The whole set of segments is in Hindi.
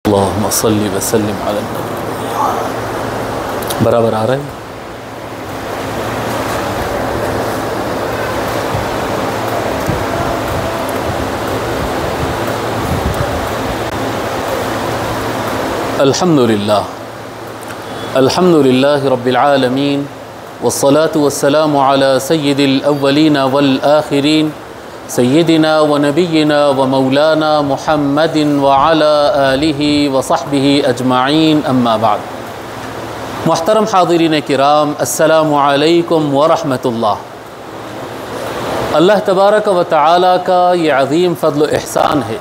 अल्लाहुम्मा सल्ली व सल्लिम अला नबी। बराबर आ रहा है। अल्हम्दुलिल्लाह रब्बिल आलमीन वस्सलातु वस्सलामु अला सय्यिदिल अव्वलीन वल आखिरीन सय्यिदिना व नबिय्यिना व मौलाना मुहम्मदिन व अला आलिहि व सहबिहि अजमाइन अम्मा बाद। मुहतरम हाज़िरीन किराम, अस्सलामु अलैकुम व रहमतुल्लाह। अल्लाह तबारक व तआला का ये अज़ीम फ़ज़्ल व एहसान है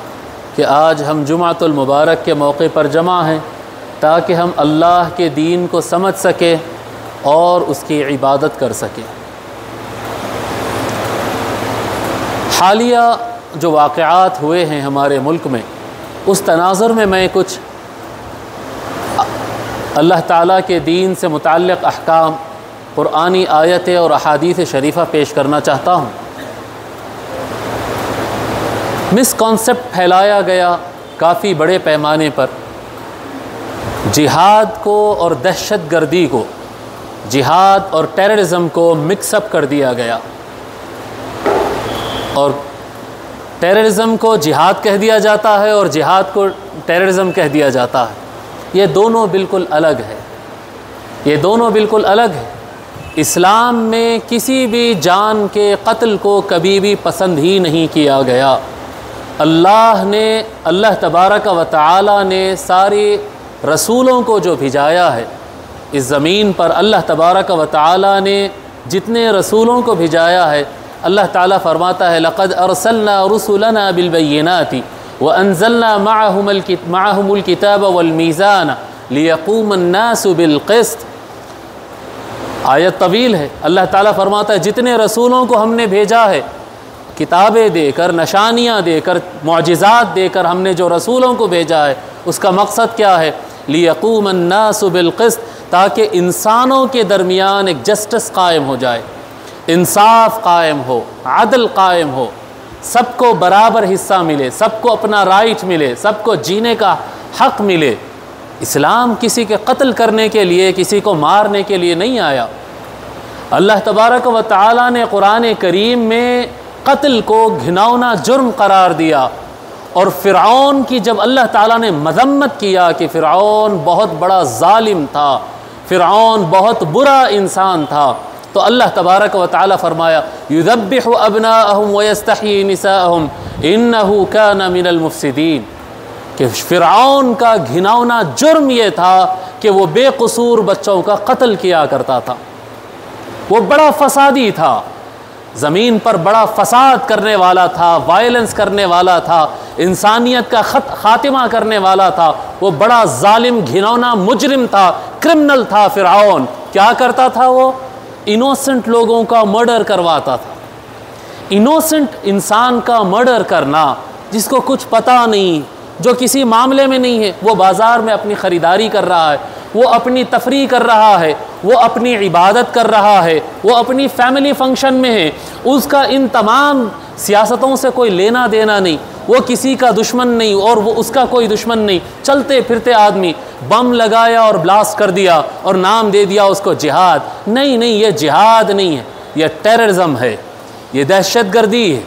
कि आज हम जुमातुल मुबारक के मौके पर जमा हैं ताकि हम अल्लाह के दीन को समझ सकें और उसकी इबादत कर सकें। हालिया जो वाक़यात हुए हैं हमारे मुल्क में, उस तनाज़ुर में मैं कुछ अल्लाह ताला के दीन से मुताल्लिक़ अहकाम, क़ुरआनी आयतें और अहादीस शरीफ़ा पेश करना चाहता हूँ। मिसकॉन्सेप्ट फैलाया गया काफ़ी बड़े पैमाने पर, जिहाद को और दहशतगर्दी को, जिहाद और टेररिज़म को मिक्सअप कर दिया गया और टेररिज़म को जिहाद कह दिया जाता है और जिहाद को टेररिज़म कह दिया जाता है। ये दोनों बिल्कुल अलग है, ये दोनों बिल्कुल अलग है। इस्लाम में किसी भी जान के कत्ल को कभी भी पसंद ही नहीं किया गया। अल्लाह तबारक व तआला ने सारे रसूलों को जो भिजाया है इस ज़मीन पर, अल्लाह तबारक व तआला ने जितने रसूलों को भिजाया है, अल्लाह ताला फरमाता है लक़द अरसलना रुसुलना बिलबय्यिनाति व अंज़लना मअहुमुल किताब वल मीज़ान लियक़ूमन्नासु बिलक़िस्त। आयत तवील है। अल्लाह ताला फरमाता है जितने रसूलों को हमने भेजा है, किताबें देकर, नशानियाँ देकर, मुअजिज़ात देकर हमने जो रसूलों को भेजा है, उसका मकसद क्या है? लियक़ूमन्नासु बिलक़िस्त, ताकि इंसानों के दरमियान एक जस्टिस कायम हो जाए, इंसाफ कायम हो, अदल कायम हो, सबको बराबर हिस्सा मिले, सबको अपना राइट मिले, सबको जीने का हक़ मिले। इस्लाम किसी के कत्ल करने के लिए, किसी को मारने के लिए नहीं आया। अल्लाह तबारक व तआला ने कुरान करीम में कत्ल को घिनौना जुर्म करार दिया और फ़िरऔन की जब अल्लाह ताला ने मज़म्मत किया कि फ़िरऔन बहुत बड़ा ज़ालिम था, फ़िरऔन बहुत बुरा इंसान था, तो अल्लाह तबारक व तआला फरमाया युज़ब्बिहु अब्नाअहुम व यस्तहयी निसाअहुम इन्नहु काना मिनल मुफ़सिदीन, कि फ़िरऔन का घिनौना जुर्म ये था कि वो बेकसूर बच्चों का कत्ल किया करता था। वो बड़ा फसादी था, ज़मीन पर बड़ा फसाद करने वाला था, वायलेंस करने वाला था, इंसानियत का ख़ातिमा करने वाला था। वो बड़ा ज़ालिम, घिनौना मुजरिम था, क्रिमिनल था। फ़िरऔन क्या करता था? वो इनोसेंट लोगों का मर्डर करवाता था। इनोसेंट इंसान का मर्डर करना, जिसको कुछ पता नहीं, जो किसी मामले में नहीं है, वो बाज़ार में अपनी ख़रीदारी कर रहा है, वो अपनी तफरीह कर रहा है, वो अपनी इबादत कर रहा है, वो अपनी फैमिली फंक्शन में है, उसका इन तमाम सियासतों से कोई लेना देना नहीं, वो किसी का दुश्मन नहीं और वो उसका कोई दुश्मन नहीं। चलते फिरते आदमी बम लगाया और ब्लास्ट कर दिया और नाम दे दिया उसको जिहाद। नहीं, ये जिहाद नहीं है, यह टेररिज्म है, ये दहशतगर्दी है।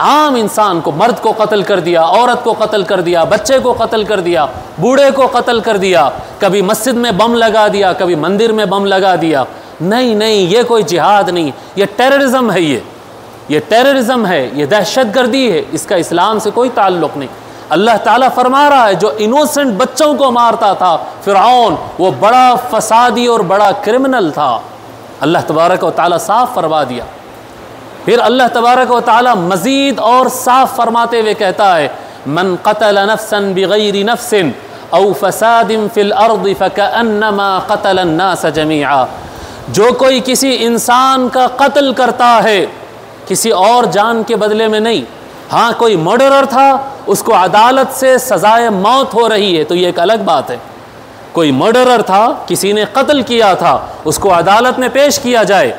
आम इंसान को, मर्द को कत्ल कर दिया, औरत को कत्ल कर दिया, बच्चे को कत्ल कर दिया, बूढ़े को कत्ल कर दिया, कभी मस्जिद में बम लगा दिया, कभी मंदिर में बम लगा दिया। नहीं, ये कोई जिहाद नहीं, ये टेररिज्म है, ये टेररिज्म है, ये दहशतगर्दी है, इसका इस्लाम से कोई ताल्लुक़ नहीं। अल्लाह ताला फरमा रहा है जो इनोसेंट बच्चों को मारता था फ़िरऔन, वो बड़ा फसादी और बड़ा क्रिमिनल था। अल्लाह तबारक व तआला साफ़ फरमा दिया। फिर अल्लाह तबारक व तआला मज़ीद और साफ़ फरमाते हुए कहता है मन क़तल नफ़्सन बिग़ैरि नफ़्सिन औ फ़सादिन फ़िल अर्दि फ़कअन्नमा क़तल अन्नास जमीआ, जो कोई किसी इंसान का कत्ल करता है किसी और जान के बदले में नहीं। हाँ, कोई मर्डरर था, उसको अदालत से सज़ाए मौत हो रही है तो ये एक अलग बात है। कोई मर्डरर था, किसी ने कत्ल किया था, उसको अदालत में पेश किया जाए,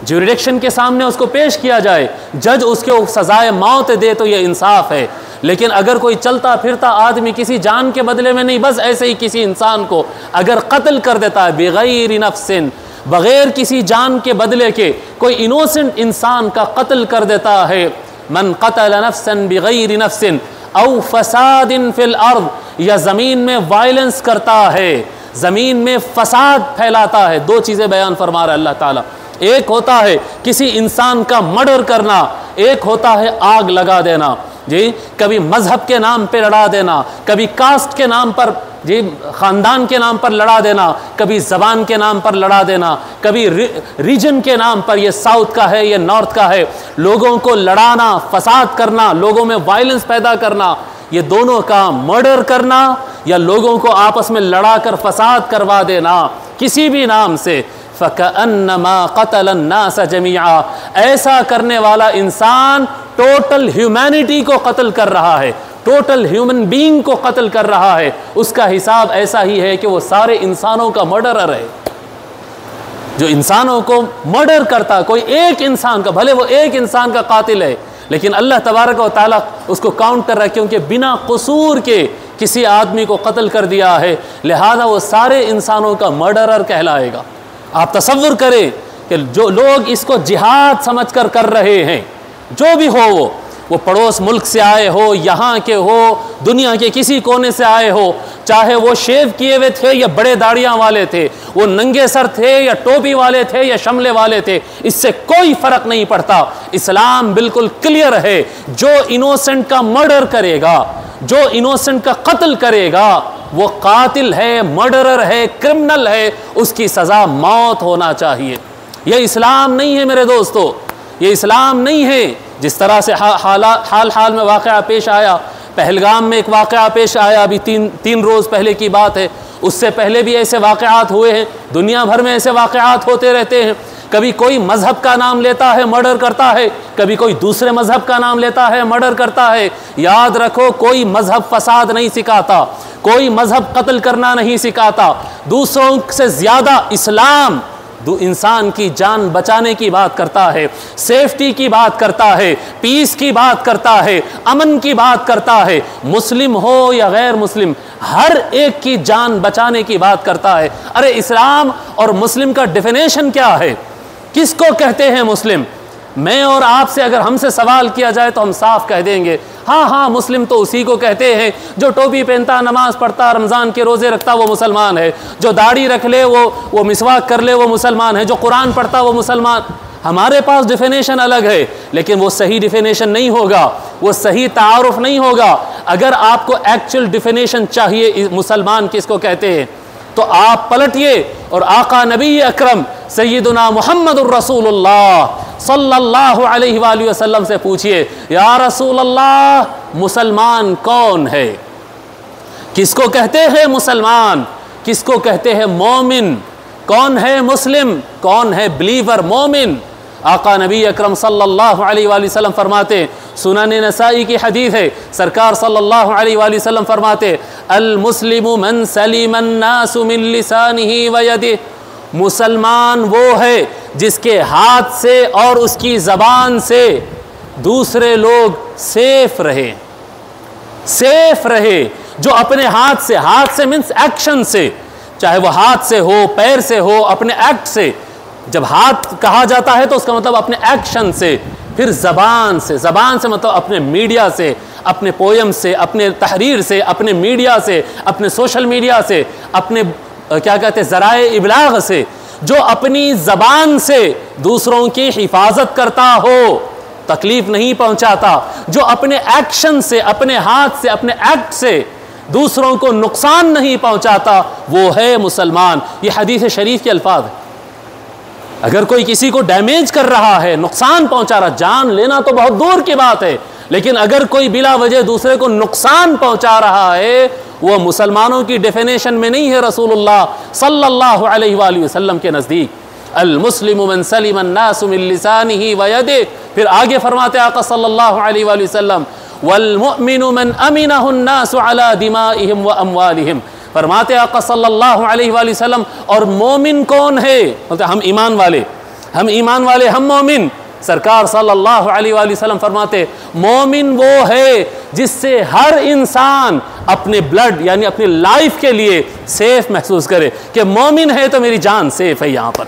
ज्यूरिडिक्शन के सामने उसको पेश किया जाए, जज उसके सज़ाए मौत दे तो ये इंसाफ है। लेकिन अगर कोई चलता फिरता आदमी किसी जान के बदले में नहीं, बस ऐसे ही किसी इंसान को अगर कत्ल कर देता है बिगैर नफ्सिन, बग़ैर किसी जान के बदले के कोई इनोसेंट इंसान का कत्ल कर देता है, मन क़तल नफ्सन बिगैर नफ्सिन औ फसादिन फिल अर्द, या ज़मीन में वायलेंस करता है, ज़मीन में फसाद फैलाता है। दो चीज़ें बयान फरमा रहा है अल्लाह ताला। एक होता है किसी इंसान का मर्डर करना, एक होता है आग लगा देना जी, कभी मजहब के नाम पे लड़ा देना, कभी कास्ट के नाम पर जी, ख़ानदान के नाम पर लड़ा देना, कभी ज़बान के नाम पर लड़ा देना, कभी रीजन के नाम पर, ये साउथ का है ये नॉर्थ का है, लोगों को लड़ाना, फसाद करना, लोगों में वायलेंस पैदा करना, ये दोनों का मर्डर करना या लोगों को आपस में लड़ा कर फसाद करवा देना किसी भी नाम से, फ़कअन्नमा क़तलन्नास जमीआ, ऐसा करने वाला इंसान टोटल ह्यूमैनिटी को कत्ल कर रहा है, टोटल ह्यूमन बीइंग को कत्ल कर रहा है। उसका हिसाब ऐसा ही है कि वो सारे इंसानों का मर्डरर है। जो इंसानों को मर्डर करता, कोई एक इंसान का, भले वो एक इंसान का कातिल है, लेकिन अल्लाह तबारक व तआला उसको काउंट कर रहा है क्योंकि बिना कसूर के किसी आदमी को कत्ल कर दिया है, लिहाजा वो सारे इंसानों का मर्डरर कहलाएगा। आप तसव्वुर करें कि जो लोग इसको जिहाद समझकर कर रहे हैं, जो भी हो वो पड़ोस मुल्क से आए हो, यहाँ के हो, दुनिया के किसी कोने से आए हो, चाहे वो शेव किए हुए थे या बड़े दाढ़ियाँ वाले थे, वो नंगे सर थे या टोपी वाले थे या शमले वाले थे, इससे कोई फ़र्क नहीं पड़ता। इस्लाम बिल्कुल क्लियर है, जो इनोसेंट का मर्डर करेगा, जो इनोसेंट का कत्ल करेगा, वो कातिल है, मर्डरर है, क्रिमिनल है, उसकी सज़ा मौत होना चाहिए। ये इस्लाम नहीं है मेरे दोस्तों, ये इस्लाम नहीं है। जिस तरह से हाल में वाक़या पेश आया, पहलगाम में एक वाक़या पेश आया, अभी तीन रोज़ पहले की बात है, उससे पहले भी ऐसे वाक़यात हुए हैं, दुनिया भर में ऐसे वाक़यात होते रहते हैं। कभी कोई मज़हब का नाम लेता है मर्डर करता है, कभी कोई दूसरे मज़हब का नाम लेता है मर्डर करता है। याद रखो, कोई मज़हब फसाद नहीं सिखाता, कोई मज़हब कत्ल करना नहीं सिखाता। दूसरों से ज़्यादा इस्लाम इंसान की जान बचाने की बात करता है, सेफ्टी की बात करता है, पीस की बात करता है, अमन की बात करता है। मुस्लिम हो या गैर मुस्लिम, हर एक की जान बचाने की बात करता है। अरे इस्लाम और मुस्लिम का डेफिनेशन क्या है? किसको कहते हैं मुस्लिम? मैं और आपसे अगर हमसे सवाल किया जाए तो हम साफ कह देंगे, हाँ मुस्लिम तो उसी को कहते हैं जो टोपी पहनता, नमाज पढ़ता, रमज़ान के रोज़े रखता, वो मुसलमान है। जो दाढ़ी रख ले, वो मिसवाक कर ले, वो मुसलमान है। जो कुरान पढ़ता, वो मुसलमान। हमारे पास डिफिनेशन अलग है, लेकिन वो सही डिफिनेशन नहीं होगा, वो सही तारुफ नहीं होगा। अगर आपको एक्चुअल डिफिनेशन चाहिए मुसलमान किसको कहते हैं, तो आप पलटिए और आका नबी अकरम सैयदुना मुहम्मदुर रसूलुल्लाह सल्लल्लाहु अलैहि वसल्लम से पूछिए, या रसूल अल्लाह मुसलमान कौन है? किसको कहते हैं मुसलमान? किसको कहते हैं मोमिन? कौन है मुस्लिम? कौन है बिलीवर मोमिन? आका नबी अकरम सल्लल्लाहु अलैहि वसल्लम फरमाते, सुनन नसाई की हदीस है, सरकार सल्लल्लाहु अलैहि वसल्लम फरमाते, अल मुस्लिमु मन सलिमन नासु मिन लिसानिही व यदिही, मुसलमान वो है जिसके हाथ से और उसकी ज़बान से दूसरे लोग सेफ रहे, सेफ रहे। जो अपने हाथ से मीन्स एक्शन से, चाहे वो हाथ से हो, पैर से हो, अपने एक्ट से। जब हाथ कहा जाता है तो उसका मतलब अपने एक्शन से, फिर ज़बान से मतलब अपने मीडिया से, अपने पोयम से, अपने तहरीर से, अपने मीडिया से, अपने सोशल मीडिया से, अपने क्या कहते हैं ज़राए इबलाग से। जो अपनी ज़बान से दूसरों की हिफाजत करता हो, तकलीफ नहीं पहुंचाता, जो अपने एक्शन से, अपने हाथ से, अपने एक्ट से दूसरों को नुकसान नहीं पहुंचाता, वो है मुसलमान। ये हदीस शरीफ के अल्फाज है। अगर कोई किसी को डैमेज कर रहा है, नुकसान पहुंचा रहा, जान लेना तो बहुत दूर की बात है, लेकिन अगर कोई बिला वजह दूसरे को नुकसान पहुंचा रहा है, वो मुसलमानों की डेफिनेशन में नहीं है रसूलुल्लाह सल्लल्लाहु अलैहि वसल्लम के नज़दीक। अल मुस्लिमु मन सलिमन नासु मिन लिसानिही व यदिही, फिर आगे फरमाते आका सल्लल्लाहु अलैहि वसल्लम, वल मुमिनु मन अमिनहुन नासु अला दिमाइहिम व अमवालिहिम, फरमाते आका सल्लल्लाहु अलैहि वसल्लम, और मोमिन कौन है? बोलते हम ईमान वाले, हम मोमिन। सरकार सल्लल्लाहु अलैहि वसल्लम फरमाते, मोमिन वो है जिससे हर इंसान अपने ब्लड यानी अपनी लाइफ के लिए सेफ महसूस करे कि मोमिन है तो मेरी जान सेफ है। यहाँ पर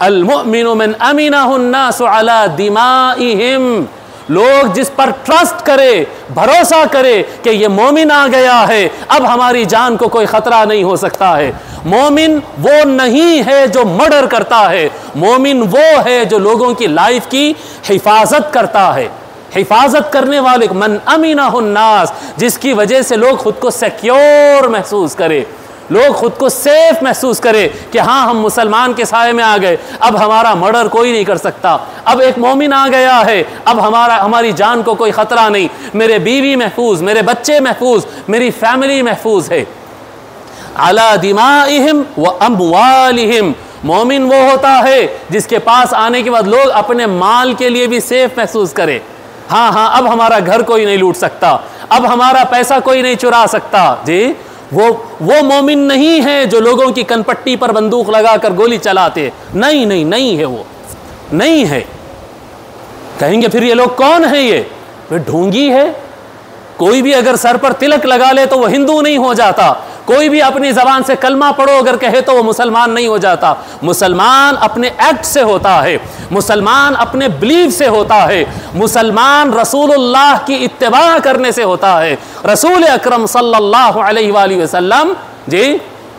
अल मुमिनु मन अमीनहु अन्नासु अला दिमाइहिम, लोग जिस पर ट्रस्ट करे, भरोसा करे कि ये मोमिन आ गया है, अब हमारी जान को कोई खतरा नहीं हो सकता है। मोमिन वो नहीं है जो मर्डर करता है, मोमिन वो है जो लोगों की लाइफ की हिफाजत करता है। हिफाजत करने वाले मन अमीनहु अन्नास, जिसकी वजह से लोग खुद को सिक्योर महसूस करे, लोग खुद को सेफ महसूस करें कि हाँ हम मुसलमान के साए में आ गए, अब हमारा मर्डर कोई नहीं कर सकता, अब एक मोमिन आ गया है, अब हमारी जान को कोई ख़तरा नहीं, मेरे बीवी महफूज, मेरे बच्चे महफूज, मेरी फैमिली महफूज है। अला दिमाइहिम व अम्वालिहिम, मोमिन वो होता है जिसके पास आने के बाद लोग अपने माल के लिए भी सेफ महसूस करें। हाँ हाँ, अब हमारा घर कोई नहीं लूट सकता, अब हमारा पैसा कोई नहीं चुरा सकता। जी, वो मोमिन नहीं है जो लोगों की कनपट्टी पर बंदूक लगाकर गोली चलाते। नहीं नहीं नहीं है, वो नहीं है। कहेंगे फिर ये लोग कौन है? ये ढोंगी है। कोई भी अगर सर पर तिलक लगा ले तो वो हिंदू नहीं हो जाता, कोई भी अपनी जबान से कलमा पढ़ो अगर कहे तो वो मुसलमान नहीं हो जाता। मुसलमान अपने एक्ट से होता है, मुसलमान अपने बिलीव से होता है, मुसलमान रसूलुल्लाह की इत्तिबा करने से होता है। रसूल अकरम सल्लल्लाहु अलैहि वसल्लम जी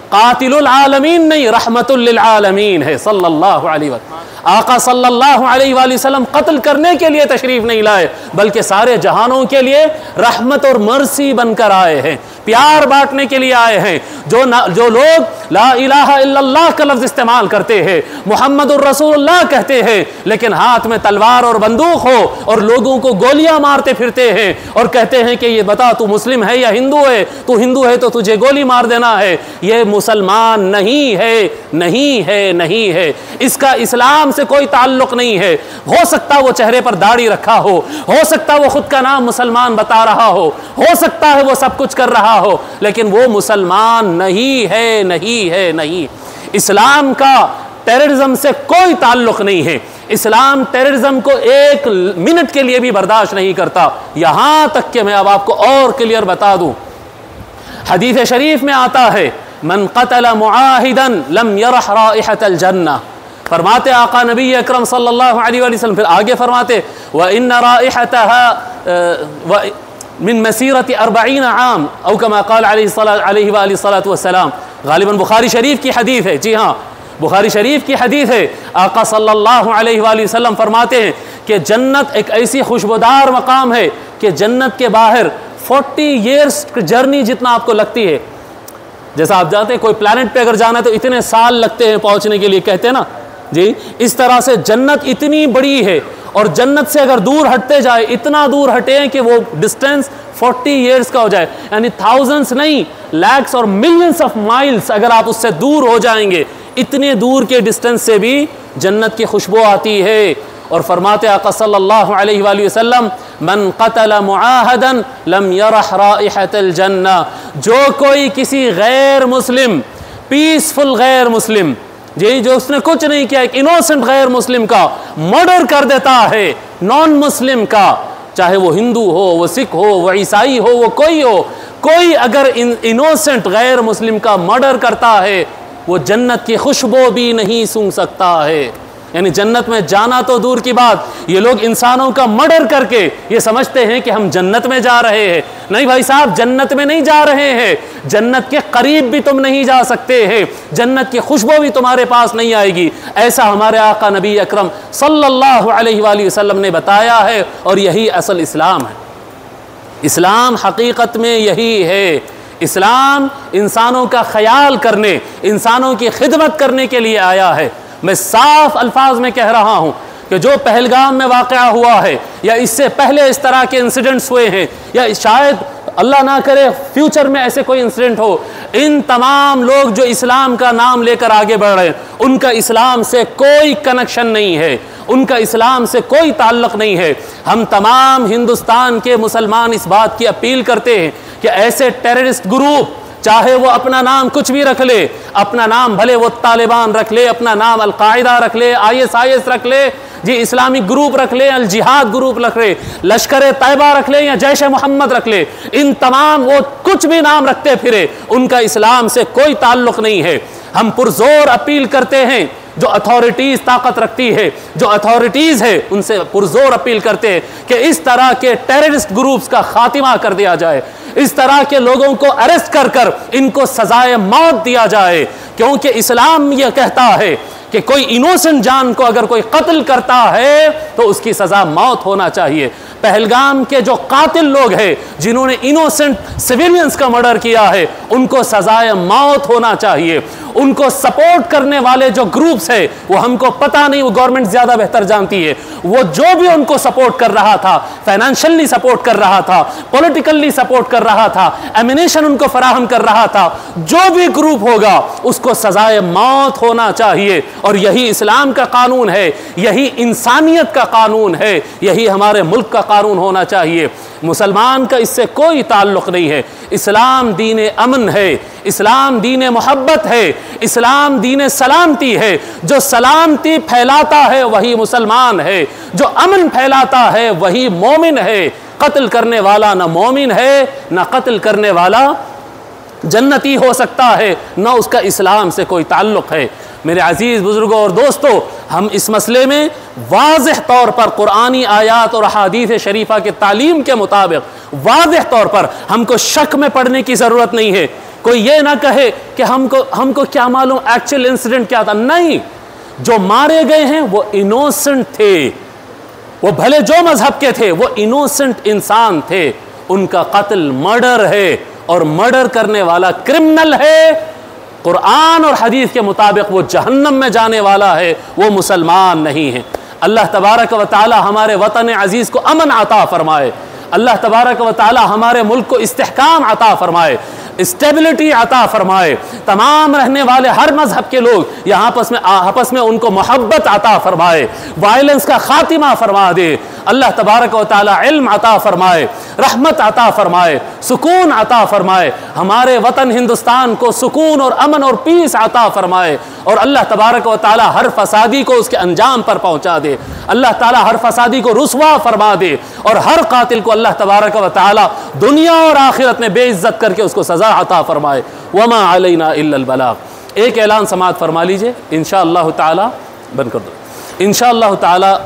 कातिलुल आलमीन नहीं, रहमतुल लिल आलमीन है सल्लल्लाहु अलैहि वसल्लम। आका सल्लल्लाहु अलैहि वसल्लम कत्ल करने के लिए तशरीफ नहीं लाए, बल्कि सारे जहानों के लिए रहमत और मर्सी बनकर आए हैं, प्यार बांटने के लिए आए हैं। जो लोग ला इलाहा इल्लल्लाह का लफ्ज़ इस्तेमाल करते हैं, मुहम्मदुर रसूलुल्लाह कहते हैं, लेकिन हाथ में तलवार और बंदूक हो और लोगों को गोलियां मारते फिरते हैं और कहते हैं कि ये बता तू मुस्लिम है या हिंदू है, तू हिंदू है तो तुझे गोली मार देना है, ये मुसलमान नहीं है, नहीं है, नहीं है। इसका इस्लाम से कोई ताल्लुक नहीं है। हो सकता वो चेहरे पर दाढ़ी रखा हो सकता वो खुद का नाम मुसलमान बता रहा हो सकता है वो सब कुछ कर रहा हो, लेकिन वो मुसलमान नहीं है, नहीं है, नहीं। इस्लाम का टेररिज्म से कोई ताल्लुक नहीं है। इस्लाम टेररिज्म को एक मिनट के लिए भी बर्दाश्त नहीं करता। यहां तक कि मैं अब आपको और क्लियर बता दूं, हदीस शरीफ में आता है मन क़तल मुआहिदन लम यरह राइहतल जन्नह। फरमाते आका नबी अकरम सल्लल्लाहु अलैहि वसल्लम, फिर आगे फरमाते व इन्ना राइहतहा व मिन मसीरत 40 आम औ कमा क़ाल अलैहि सलातु वस्सलाम। गालिबन बुखारी शरीफ की हदीस है। जी हाँ, बुखारी शरीफ की हदीस है। आका सल्लल्लाहु अलैहि वसल्लम फरमाते हैं कि जन्नत एक ऐसी खुशबूदार मकाम है कि जन्नत के बाहर 40 ईयर्स की जर्नी जितना आपको लगती है। जैसा आप जानते हैं कोई प्लैनेट पे अगर जाना है तो इतने साल लगते हैं पहुंचने के लिए, कहते हैं ना जी, इस तरह से जन्नत इतनी बड़ी है और जन्नत से अगर दूर हटते जाए, इतना दूर हटे कि वो डिस्टेंस 40 ईयर्स का हो जाए, यानी थाउजेंड्स नहीं लैक्स और मिलियंस ऑफ माइल्स अगर आप उससे दूर हो जाएंगे, इतने दूर के डिस्टेंस से भी जन्नत की खुशबू आती है। और फरमाते आका सल्लल्लाहु अलैहि वसल्लम मन क़तल मुआहदन लम यरह राइहतल जन्नह, जो कोई किसी गैर मुस्लिम, पीसफुल गैर मुस्लिम, जी जो उसने कुछ नहीं किया, एक इनोसेंट गैर मुस्लिम का मर्डर कर देता है, नॉन मुस्लिम का, चाहे वो हिंदू हो, वो सिख हो, वो ईसाई हो, वो कोई अगर इनोसेंट गैर मुस्लिम का मर्डर करता है, वो जन्नत की खुशबू भी नहीं सूंघ सकता है। यानी जन्नत में जाना तो दूर की बात, ये लोग इंसानों का मर्डर करके ये समझते हैं कि हम जन्नत में जा रहे हैं। नहीं भाई साहब, जन्नत में नहीं जा रहे हैं, जन्नत के करीब भी तुम नहीं जा सकते हैं, जन्नत की खुशबू भी तुम्हारे पास नहीं आएगी। ऐसा हमारे आका नबी अकरम सल्लल्लाहु अलैहि वसल्लम ने बताया है और यही असल इस्लाम है। इस्लाम हकीकत में यही है। इस्लाम इंसानों का ख्याल करने, इंसानों की खिदमत करने के लिए आया है। मैं साफ अल्फाज में कह रहा हूं कि जो पहलगाम में वाक़या हुआ है या इससे पहले इस तरह के इंसिडेंट्स हुए हैं या शायद अल्लाह ना करे फ्यूचर में ऐसे कोई इंसिडेंट हो, इन तमाम लोग जो इस्लाम का नाम लेकर आगे बढ़ रहे हैं, उनका इस्लाम से कोई कनेक्शन नहीं है, उनका इस्लाम से कोई ताल्लुक़ नहीं है। हम तमाम हिंदुस्तान के मुसलमान इस बात की अपील करते हैं कि ऐसे टेररिस्ट ग्रुप, चाहे वो अपना नाम कुछ भी रख ले, अपना नाम भले वो तालिबान रख ले, अपना नाम अलकायदा रख ले, ISIS रख ले, जी इस्लामिक ग्रुप रख ले, अल जिहाद ग्रुप रख ले, लश्कर तैयबा रख ले या जैश मोहम्मद रख ले, इन तमाम वो कुछ भी नाम रखते फिरे, उनका इस्लाम से कोई ताल्लुक नहीं है। हम पुरजोर अपील करते हैं, जो अथॉरिटीज़ ताकत रखती है, जो अथॉरिटीज़ है, उनसे पुरजोर अपील करते हैं कि इस तरह के टेररिस्ट ग्रुप्स का खात्मा कर दिया जाए, इस तरह के लोगों को अरेस्ट कर कर इनको सजाए मौत दिया जाए। क्योंकि इस्लाम यह कहता है कि कोई इनोसेंट जान को अगर कोई कत्ल करता है तो उसकी सज़ा मौत होना चाहिए। पहलगाम के जो कातिल लोग हैं, जिन्होंने इनोसेंट सिविलियंस का मर्डर किया है, उनको सजाए मौत होना चाहिए। उनको सपोर्ट करने वाले जो ग्रुप्स है, वो हमको पता नहीं, वो गवर्नमेंट ज़्यादा बेहतर जानती है, वो जो भी उनको सपोर्ट कर रहा था, फाइनेंशियली सपोर्ट कर रहा था, पॉलिटिकली सपोर्ट कर रहा था, एमिनेशन उनको फराहम कर रहा था, जो भी ग्रुप होगा उसको सजाए मौत होना चाहिए। और यही इस्लाम का कानून है, यही इंसानियत का कानून है, यही हमारे मुल्क का कानून होना चाहिए। मुसलमान का इससे कोई ताल्लुक़ नहीं है। इस्लाम दीन अमन है, इस्लाम दीन मोहब्बत है, इस्लाम दीन सलामती है। जो सलामती फैलाता है वही मुसलमान है, जो अमन फैलाता है वही मोमिन है। कत्ल करने वाला न मोमिन है, न कत्ल करने वाला जन्नती हो सकता है, न उसका इस्लाम से कोई ताल्लुक़ है। मेरे अजीज़ बुज़ुर्गों और दोस्तों, हम इस मसले में वाज़ेह तौर पर कुरानी आयात और अहादीस शरीफा के तालीम के मुताबिक वाज़ेह तौर पर हमको शक में पड़ने की ज़रूरत नहीं है। कोई ये ना कहे कि हमको क्या मालूम एक्चुअल इंसिडेंट क्या था। नहीं, जो मारे गए हैं वो इनोसेंट थे, वो भले जो मजहब के थे, वो इनोसेंट इंसान थे। उनका कत्ल मर्डर है और मर्डर करने वाला क्रिमिनल है। कुरान और हदीस के मुताबिक वो जहन्नम में जाने वाला है, वो मुसलमान नहीं है। अल्लाह तबारक व तआला हमारे वतन अजीज़ को अमन अता फरमाए। अल्लाह तबारक व तआला हमारे मुल्क को इस्तेहकाम अता फरमाए, स्टेबिलिटी अता फरमाए। तमाम रहने वाले हर मजहब के लोग यहाँ आपस में उनको मोहब्बत अता फरमाए, वायलेंस का खातिमा फरमा दे। अल्लाह तबारक व तआला इल्म अता फरमाए, रहमत अता फरमाए, सुकून अता फरमाए। हमारे वतन हिंदुस्तान को सुकून और अमन और पीस अता फरमाए। और अल्लाह तबारक व तआला हर फसादी को उसके अंजाम पर पहुँचा दे। अल्लाह ताला हर फसादी को रुसवा फरमा दे और हर कातिल को अल्लाह तबारक व तआला दुनिया और आखिरत में बेइज्जत करके उसको सज़ा अता फरमाए। वमा अलैना इल्लल बलाग। एक ऐलान समाअत फरमा लीजिए, इंशाअल्लाह ताला बंद कर दो। इंशाअल्लाह ताला